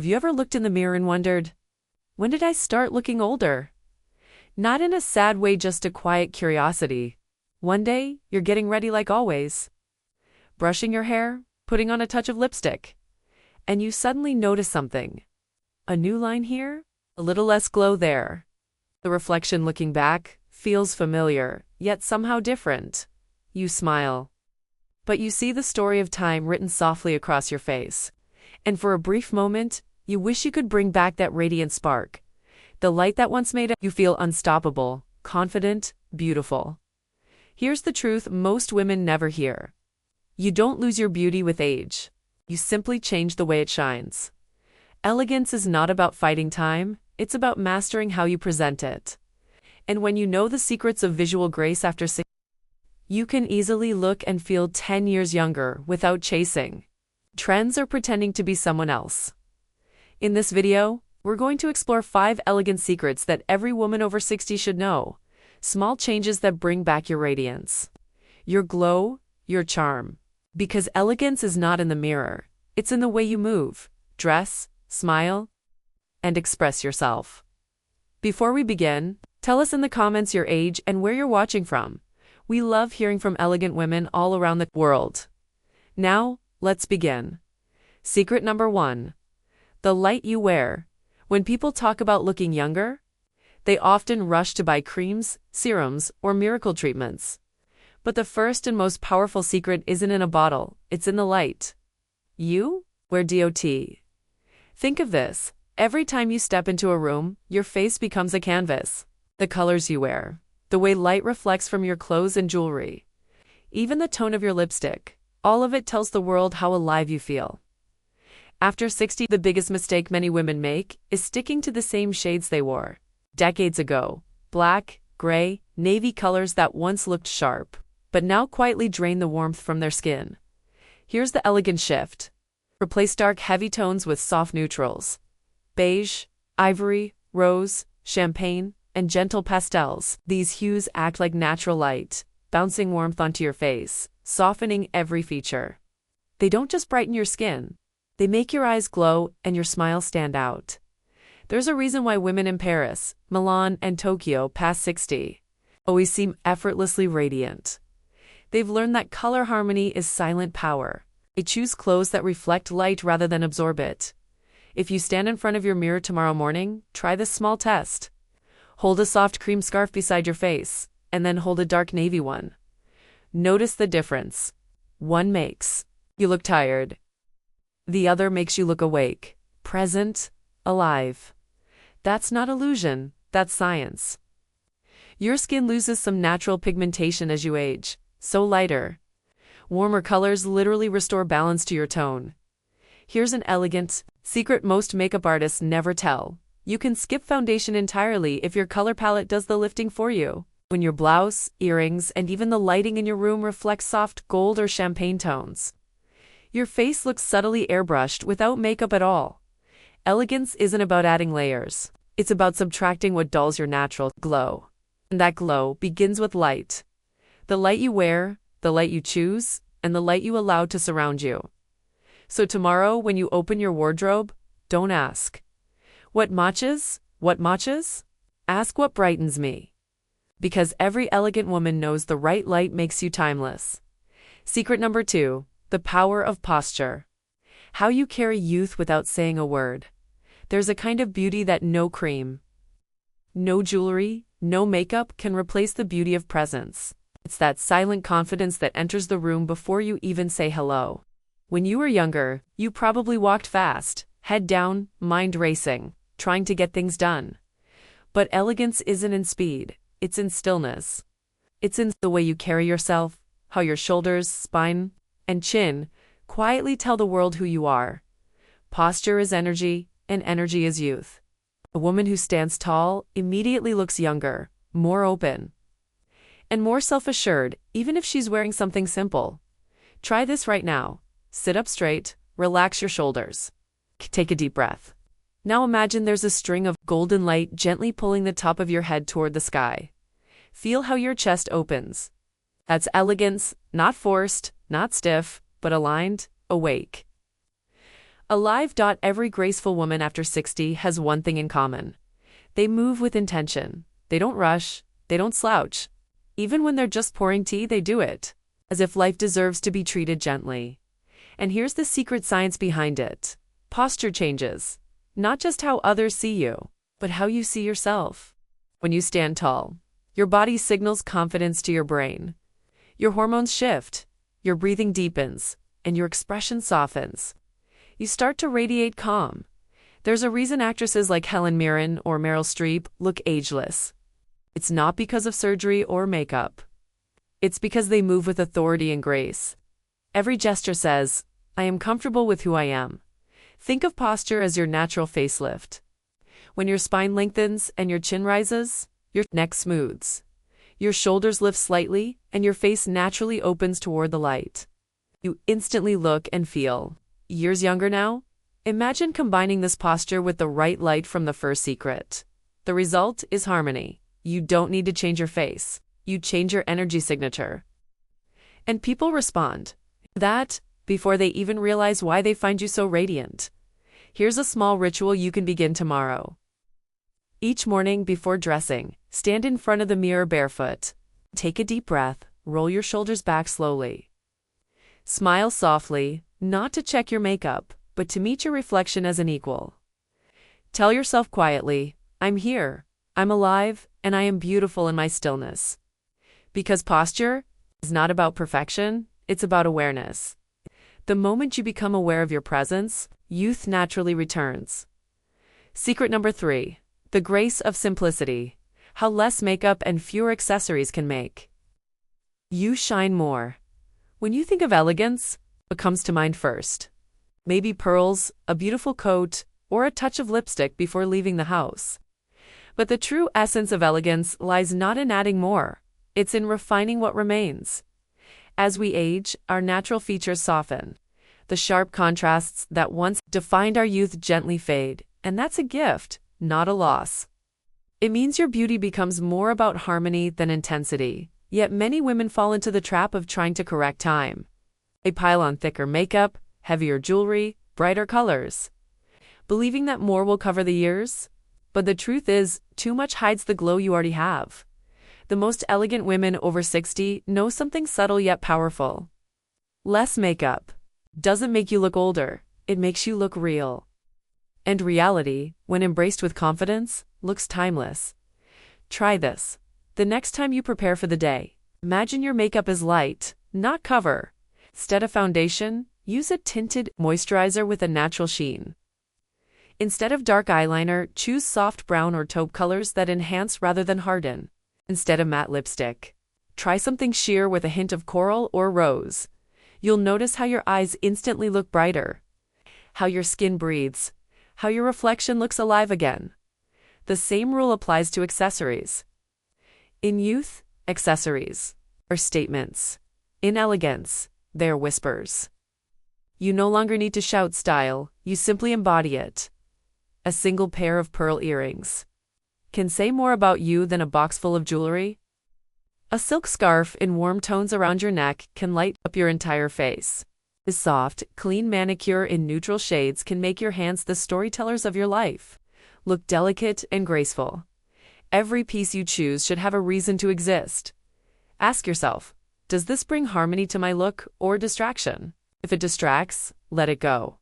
you ever looked in the mirror and wondered, when did I start looking older? Not in a sad way, just a quiet curiosity. One day, you're getting ready like always, brushing your hair, putting on a touch of lipstick, and you suddenly notice something. A new line here, a little less glow there. The reflection looking back feels familiar, yet somehow different. You smile. But you see the story of time written softly across your face. And for a brief moment, you wish you could bring back that radiant spark. The light that once made you feel unstoppable, confident, beautiful. Here's the truth most women never hear. You don't lose your beauty with age. You simply change the way it shines. Elegance is not about fighting time, it's about mastering how you present it. And when you know the secrets of visual grace after 6, you can easily look and feel 10 years younger without chasing trends or pretending to be someone else. In this video, we're going to explore 5 elegant secrets that every woman over 60 should know. Small changes that bring back your radiance, your glow, your charm. Because elegance is not in the mirror, it's in the way you move, dress, smile, and express yourself. Before we begin, tell us in the comments your age and where you're watching from. We love hearing from elegant women all around the world. Now, let's begin. Secret number 1. The light you wear. When people talk about looking younger, they often rush to buy creams, serums, or miracle treatments. But the first and most powerful secret isn't in a bottle, it's in the light. You wear DOT. Think of this. Every time you step into a room, your face becomes a canvas. The colors you wear, the way light reflects from your clothes and jewelry, even the tone of your lipstick, all of it tells the world how alive you feel. After 60, the biggest mistake many women make is sticking to the same shades they wore decades ago. Black, gray, navy colors that once looked sharp, but now quietly drain the warmth from their skin. Here's the elegant shift. Replace dark, heavy tones with soft neutrals. Beige, ivory, rose, champagne, and gentle pastels. These hues act like natural light, bouncing warmth onto your face, softening every feature. They don't just brighten your skin, they make your eyes glow and your smile stand out. There's a reason why women in Paris, Milan, and Tokyo past 60 always seem effortlessly radiant. They've learned that color harmony is silent power. They choose clothes that reflect light rather than absorb it. If you stand in front of your mirror tomorrow morning, try this small test. Hold a soft cream scarf beside your face, and then hold a dark navy one. Notice the difference. One makes you look tired. The other makes you look awake, present, alive. That's not illusion, that's science. Your skin loses some natural pigmentation as you age, so lighter. Warmer colors literally restore balance to your tone. Here's an elegant secret most makeup artists never tell. You can skip foundation entirely if your color palette does the lifting for you. When your blouse, earrings, and even the lighting in your room reflect soft gold or champagne tones, your face looks subtly airbrushed without makeup at all. Elegance isn't about adding layers. It's about subtracting what dulls your natural glow. And that glow begins with light. The light you wear, the light you choose, and the light you allow to surround you. So tomorrow, when you open your wardrobe, don't ask, what matches? What matches? Ask what brightens me. Because every elegant woman knows the right light makes you timeless. Secret number 2, the power of posture. How you carry youth without saying a word. There's a kind of beauty that no cream, no jewelry, no makeup can replace the beauty of presence. It's that silent confidence that enters the room before you even say hello. When you were younger, you probably walked fast, head down, mind racing, trying to get things done. But elegance isn't in speed, it's in stillness. It's in the way you carry yourself, how your shoulders, spine, and chin quietly tell the world who you are. Posture is energy, and energy is youth. A woman who stands tall immediately looks younger, more open, and more self-assured, even if she's wearing something simple. Try this right now. Sit up straight, relax your shoulders. Take a deep breath. Now imagine there's a string of golden light gently pulling the top of your head toward the sky. Feel how your chest opens. That's elegance, not forced, not stiff, but aligned, awake. Alive. Every graceful woman after 60 has one thing in common. They move with intention. They don't rush. They don't slouch. Even when they're just pouring tea, they do it, as if life deserves to be treated gently. And here's the secret science behind it. Posture changes. Not just how others see you, but how you see yourself. When you stand tall, your body signals confidence to your brain. Your hormones shift, your breathing deepens, and your expression softens. You start to radiate calm. There's a reason actresses like Helen Mirren or Meryl Streep look ageless. It's not because of surgery or makeup. It's because they move with authority and grace. Every gesture says, I am comfortable with who I am. Think of posture as your natural facelift. When your spine lengthens and your chin rises, your neck smooths. Your shoulders lift slightly, and your face naturally opens toward the light. You instantly look and feel years younger now. Imagine combining this posture with the right light from the first secret. The result is harmony. You don't need to change your face. You change your energy signature. And people respond. That, before they even realize why they find you so radiant. Here's a small ritual you can begin tomorrow. Each morning before dressing, stand in front of the mirror barefoot. Take a deep breath, roll your shoulders back slowly. Smile softly, not to check your makeup, but to meet your reflection as an equal. Tell yourself quietly, I'm here, I'm alive, and I am beautiful in my stillness. Because posture is not about perfection, it's about awareness. The moment you become aware of your presence, youth naturally returns. Secret number 3. The grace of simplicity. How less makeup and fewer accessories can make you shine more. When you think of elegance, what comes to mind first? Maybe pearls, a beautiful coat, or a touch of lipstick before leaving the house. But the true essence of elegance lies not in adding more. It's in refining what remains. As we age, our natural features soften. The sharp contrasts that once defined our youth gently fade, and that's a gift, not a loss. It means your beauty becomes more about harmony than intensity, yet many women fall into the trap of trying to correct time. They pile on thicker makeup, heavier jewelry, brighter colors, believing that more will cover the years. But the truth is, too much hides the glow you already have. The most elegant women over 60 know something subtle yet powerful. Less makeup doesn't make you look older, it makes you look real. And reality, when embraced with confidence, looks timeless. Try this. The next time you prepare for the day, imagine your makeup is light, not cover. Instead of foundation, use a tinted moisturizer with a natural sheen. Instead of dark eyeliner, choose soft brown or taupe colors that enhance rather than harden. Instead of matte lipstick, try something sheer with a hint of coral or rose. You'll notice how your eyes instantly look brighter, how your skin breathes, how your reflection looks alive again. The same rule applies to accessories. In youth, accessories are statements. In elegance, they're whispers. You no longer need to shout style, you simply embody it. A single pair of pearl earrings can say more about you than a box full of jewelry. A silk scarf in warm tones around your neck can light up your entire face. A soft, clean manicure in neutral shades can make your hands the storytellers of your life. Look delicate and graceful. Every piece you choose should have a reason to exist. Ask yourself, does this bring harmony to my look or distraction? If it distracts, let it go.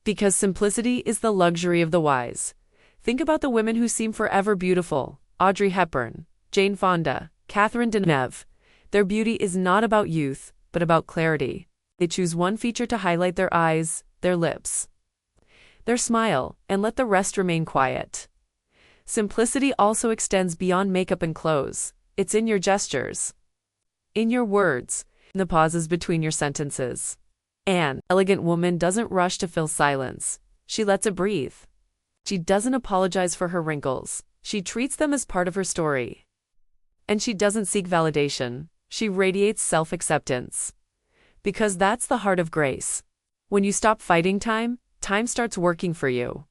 Because simplicity is the luxury of the wise. Think about the women who seem forever beautiful. Audrey Hepburn, Jane Fonda, Catherine Deneuve. Their beauty is not about youth, but about clarity. They choose one feature to highlight: their eyes, their lips, their smile, and let the rest remain quiet. Simplicity also extends beyond makeup and clothes. It's in your gestures, in your words, in the pauses between your sentences. An elegant woman doesn't rush to fill silence. She lets it breathe. She doesn't apologize for her wrinkles. She treats them as part of her story. And she doesn't seek validation. She radiates self-acceptance. Because that's the heart of grace. When you stop fighting time, time starts working for you.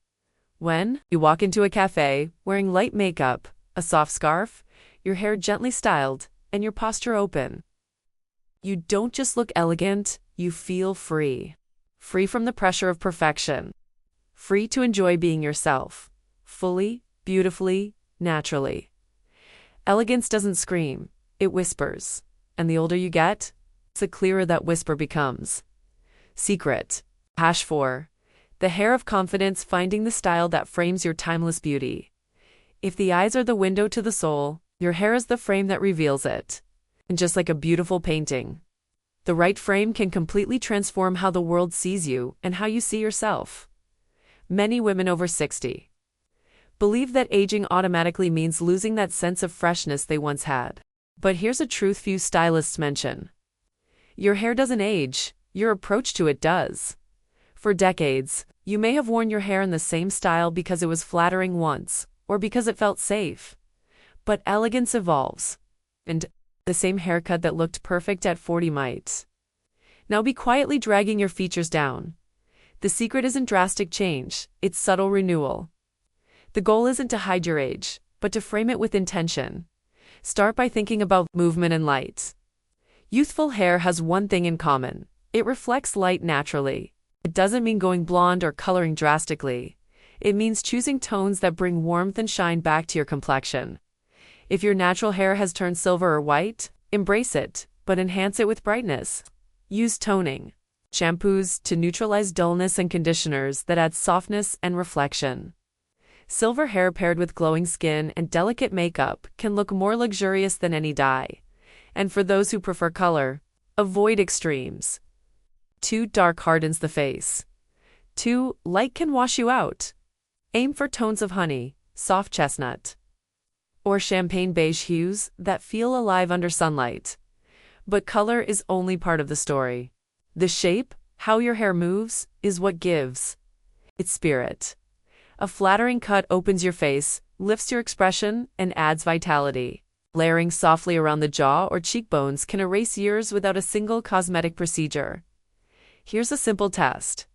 When you walk into a cafe, wearing light makeup, a soft scarf, your hair gently styled, and your posture open, you don't just look elegant, you feel free. Free from the pressure of perfection. Free to enjoy being yourself. Fully, beautifully, naturally. Elegance doesn't scream, it whispers. And the older you get, the clearer that whisper becomes. Secret. #4. The hair of confidence, finding the style that frames your timeless beauty. If the eyes are the window to the soul, your hair is the frame that reveals it. And just like a beautiful painting, the right frame can completely transform how the world sees you and how you see yourself. Many women over 60 believe that aging automatically means losing that sense of freshness they once had. But here's a truth few stylists mention. Your hair doesn't age, your approach to it does. For decades, you may have worn your hair in the same style because it was flattering once, or because it felt safe. But elegance evolves. And the same haircut that looked perfect at 40 might now be quietly dragging your features down. The secret isn't drastic change, it's subtle renewal. The goal isn't to hide your age, but to frame it with intention. Start by thinking about movement and light. Youthful hair has one thing in common. It reflects light naturally. It doesn't mean going blonde or coloring drastically. It means choosing tones that bring warmth and shine back to your complexion. If your natural hair has turned silver or white, embrace it, but enhance it with brightness. Use toning shampoos to neutralize dullness and conditioners that add softness and reflection. Silver hair paired with glowing skin and delicate makeup can look more luxurious than any dye. And for those who prefer color, avoid extremes. Too dark hardens the face. Too light can wash you out. Aim for tones of honey, soft chestnut, or champagne beige hues that feel alive under sunlight. But color is only part of the story. The shape, how your hair moves, is what gives its spirit. A flattering cut opens your face, lifts your expression, and adds vitality. Layering softly around the jaw or cheekbones can erase years without a single cosmetic procedure. Here's a simple test.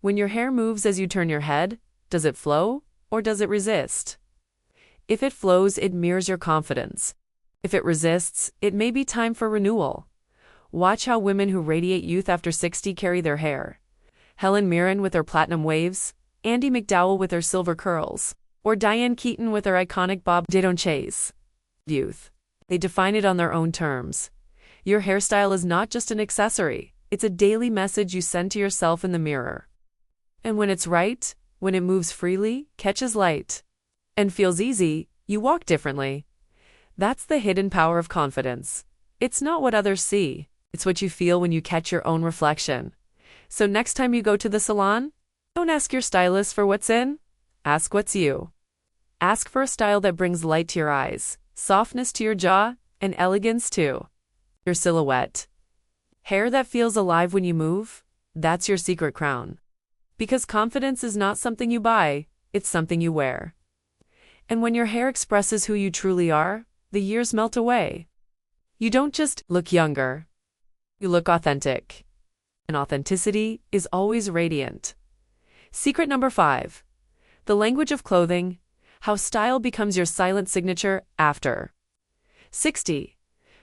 When your hair moves as you turn your head, does it flow or does it resist? If it flows, it mirrors your confidence. If it resists, it may be time for renewal. Watch how women who radiate youth after 60 carry their hair. Helen Mirren with her platinum waves, Andie MacDowell with her silver curls, or Diane Keaton with her iconic bob de don't chase. Youth. They define it on their own terms. Your hairstyle is not just an accessory, it's a daily message you send to yourself in the mirror. And when it's right, when it moves freely, catches light, and feels easy, you walk differently. That's the hidden power of confidence. It's not what others see, it's what you feel when you catch your own reflection. So next time you go to the salon, don't ask your stylist for what's in, ask what's you. Ask for a style that brings light to your eyes, softness to your jaw, and elegance to your silhouette. Hair that feels alive when you move, that's your secret crown. Because confidence is not something you buy, it's something you wear. And when your hair expresses who you truly are, the years melt away. You don't just look younger, you look authentic. And authenticity is always radiant. Secret number 5. The language of clothing, how style becomes your silent signature after 60.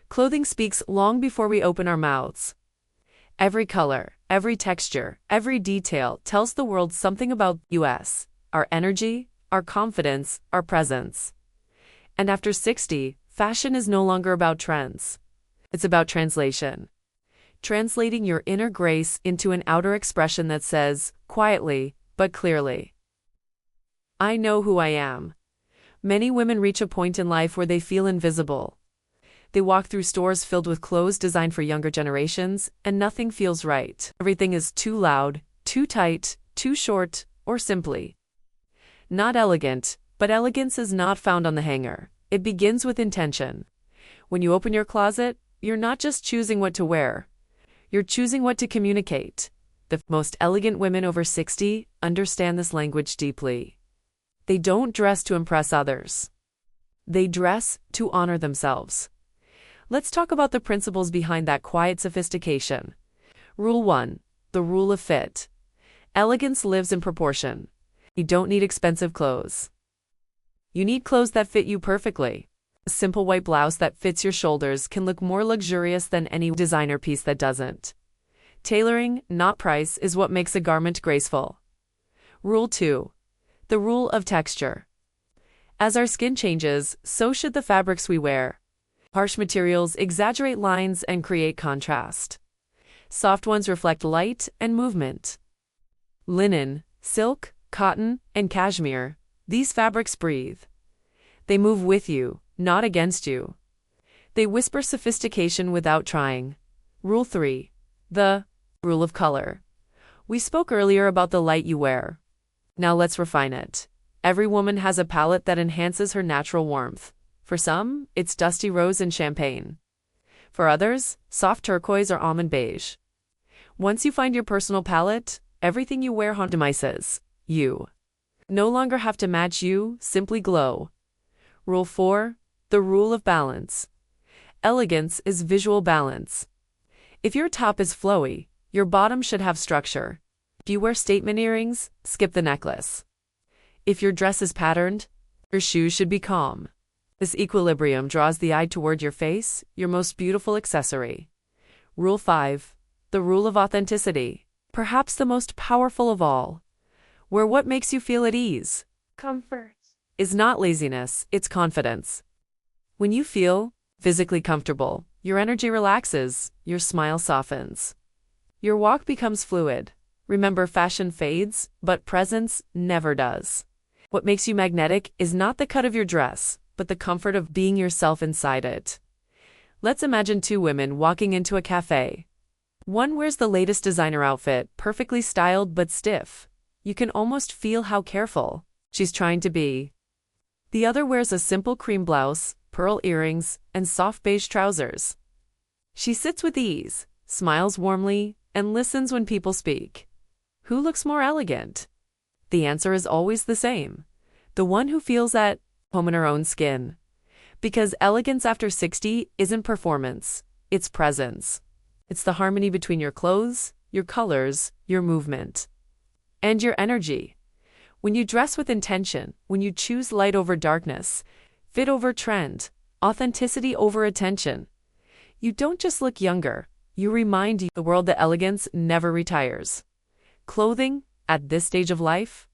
Clothing speaks long before we open our mouths. Every color, every texture, every detail tells the world something about us, our energy, our confidence, our presence. And after 60, fashion is no longer about trends. It's about translation. Translating your inner grace into an outer expression that says, quietly, but clearly, I know who I am. Many women reach a point in life where they feel invisible. They walk through stores filled with clothes designed for younger generations, and nothing feels right. Everything is too loud, too tight, too short, or simply not elegant. But elegance is not found on the hanger. It begins with intention. When you open your closet, you're not just choosing what to wear. You're choosing what to communicate. The most elegant women over 60 understand this language deeply. They don't dress to impress others. They dress to honor themselves. Let's talk about the principles behind that quiet sophistication. Rule 1. The rule of fit. Elegance lives in proportion. You don't need expensive clothes. You need clothes that fit you perfectly. A simple white blouse that fits your shoulders can look more luxurious than any designer piece that doesn't. Tailoring, not price, is what makes a garment graceful. Rule 2. The rule of texture. As our skin changes, so should the fabrics we wear. Harsh materials exaggerate lines and create contrast. Soft ones reflect light and movement. Linen, silk, cotton, and cashmere, these fabrics breathe. They move with you, not against you. They whisper sophistication without trying. Rule 3. The rule of color. We spoke earlier about the light you wear. Now let's refine it. Every woman has a palette that enhances her natural warmth. For some, it's dusty rose and champagne. For others, soft turquoise or almond beige. Once you find your personal palette, everything you wear optimizes you. No longer have to match you, simply glow. Rule 4. The rule of balance. Elegance is visual balance. If your top is flowy, your bottom should have structure. If you wear statement earrings, skip the necklace. If your dress is patterned, your shoes should be calm. This equilibrium draws the eye toward your face, your most beautiful accessory. Rule 5. The rule of authenticity. Perhaps the most powerful of all. Wear what makes you feel at ease. Comfort Is not laziness, it's confidence. When you feel physically comfortable, your energy relaxes, your smile softens. Your walk becomes fluid. Remember, fashion fades, but presence never does. What makes you magnetic is not the cut of your dress, but the comfort of being yourself inside it. Let's imagine two women walking into a cafe. One wears the latest designer outfit, perfectly styled but stiff. You can almost feel how careful she's trying to be. The other wears a simple cream blouse, pearl earrings, and soft beige trousers. She sits with ease, smiles warmly, and listens when people speak. Who looks more elegant? The answer is always the same. The one who feels at home in her own skin. Because elegance after 60 isn't performance, it's presence. It's the harmony between your clothes, your colors, your movement, and your energy. When you dress with intention, when you choose light over darkness, fit over trend, authenticity over attention, you don't just look younger, you remind the world that elegance never retires. Clothing, at this stage of life,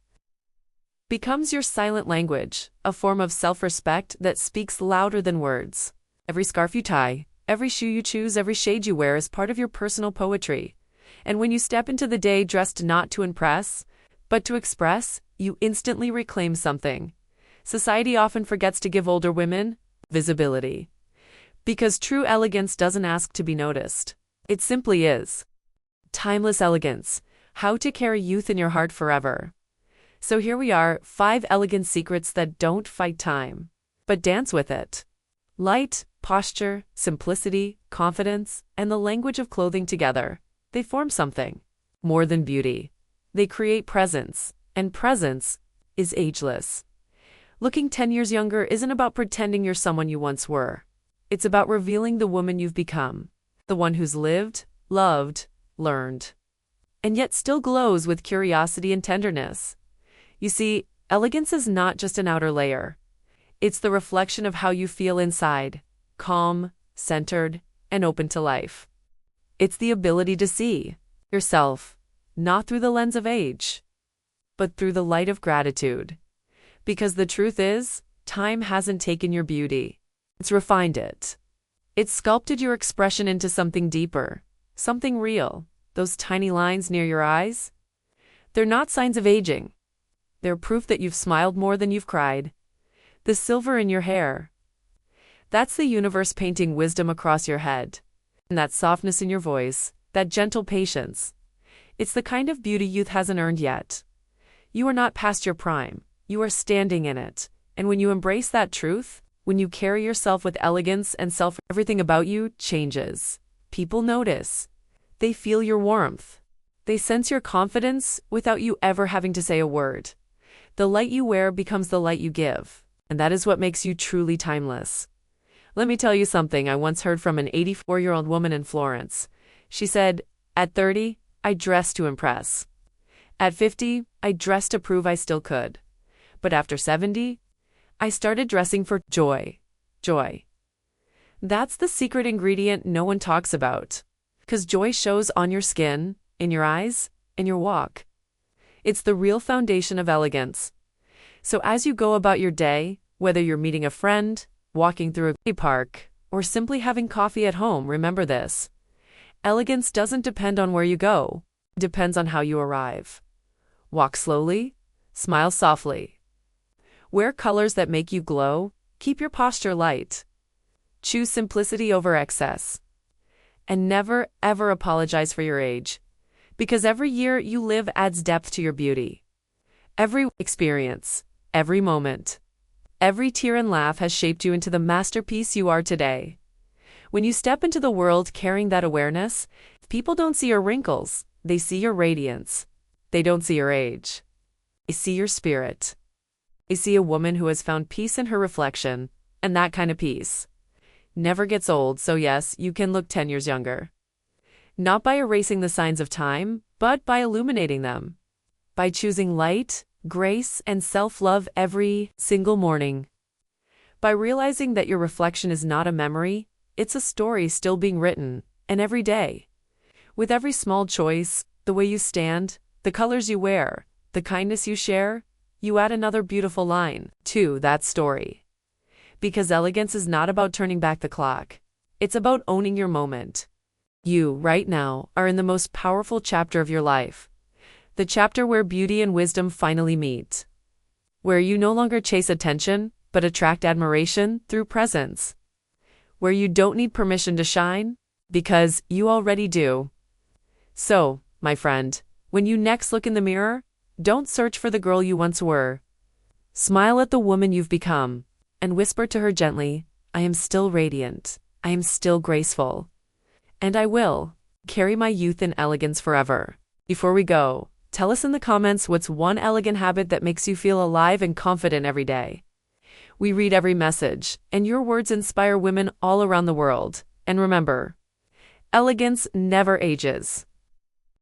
becomes your silent language, a form of self-respect that speaks louder than words. Every scarf you tie, every shoe you choose, every shade you wear is part of your personal poetry. And when you step into the day dressed not to impress, but to express, you instantly reclaim something. Society often forgets to give older women visibility. Because true elegance doesn't ask to be noticed. It simply is. Timeless elegance. How to carry youth in your heart forever. So here we are, 5 elegant secrets that don't fight time, but dance with it. Light, posture, simplicity, confidence, and the language of clothing together. They form something more than beauty. They create presence, and presence is ageless. Looking 10 years younger isn't about pretending you're someone you once were. It's about revealing the woman you've become, the one who's lived, loved, learned, and yet still glows with curiosity and tenderness. You see, elegance is not just an outer layer. It's the reflection of how you feel inside, calm, centered, and open to life. It's the ability to see yourself, not through the lens of age, but through the light of gratitude. Because the truth is, time hasn't taken your beauty. It's refined it. It's sculpted your expression into something deeper, something real. Those tiny lines near your eyes? They're not signs of aging. They're proof that you've smiled more than you've cried. The silver in your hair. That's the universe painting wisdom across your head. And that softness in your voice, that gentle patience. It's the kind of beauty youth hasn't earned yet. You are not past your prime. You are standing in it. And when you embrace that truth, when you carry yourself with elegance and everything about you changes. People notice. They feel your warmth. They sense your confidence without you ever having to say a word. The light you wear becomes the light you give, and that is what makes you truly timeless. Let me tell you something I once heard from an 84-year-old woman in Florence. She said, "At 30, I dressed to impress. At 50, I dressed to prove I still could. But after 70, I started dressing for joy. Joy." That's the secret ingredient no one talks about. 'Cause joy shows on your skin, in your eyes, in your walk. It's the real foundation of elegance. So as you go about your day, whether you're meeting a friend, walking through a park, or simply having coffee at home, remember this. Elegance doesn't depend on where you go. It depends on how you arrive. Walk slowly, smile softly. Wear colors that make you glow, keep your posture light. Choose simplicity over excess. And never, ever apologize for your age. Because every year you live adds depth to your beauty. Every experience, every moment, every tear and laugh has shaped you into the masterpiece you are today. When you step into the world carrying that awareness, people don't see your wrinkles, they see your radiance. They don't see your age. They see your spirit. They see a woman who has found peace in her reflection, and that kind of peace never gets old, so yes, you can look 10 years younger. Not by erasing the signs of time, but by illuminating them. By choosing light, grace, and self-love every single morning. By realizing that your reflection is not a memory, it's a story still being written, and every day. With every small choice, the way you stand, the colors you wear, the kindness you share, you add another beautiful line to that story. Because elegance is not about turning back the clock. It's about owning your moment. You, right now, are in the most powerful chapter of your life. The chapter where beauty and wisdom finally meet. Where you no longer chase attention, but attract admiration through presence. Where you don't need permission to shine, because you already do. So, my friend, when you next look in the mirror, don't search for the girl you once were. Smile at the woman you've become, and whisper to her gently, I am still radiant, I am still graceful. And I will carry my youth in elegance forever. Before we go, tell us in the comments what's one elegant habit that makes you feel alive and confident every day. We read every message, and your words inspire women all around the world. And remember, elegance never ages.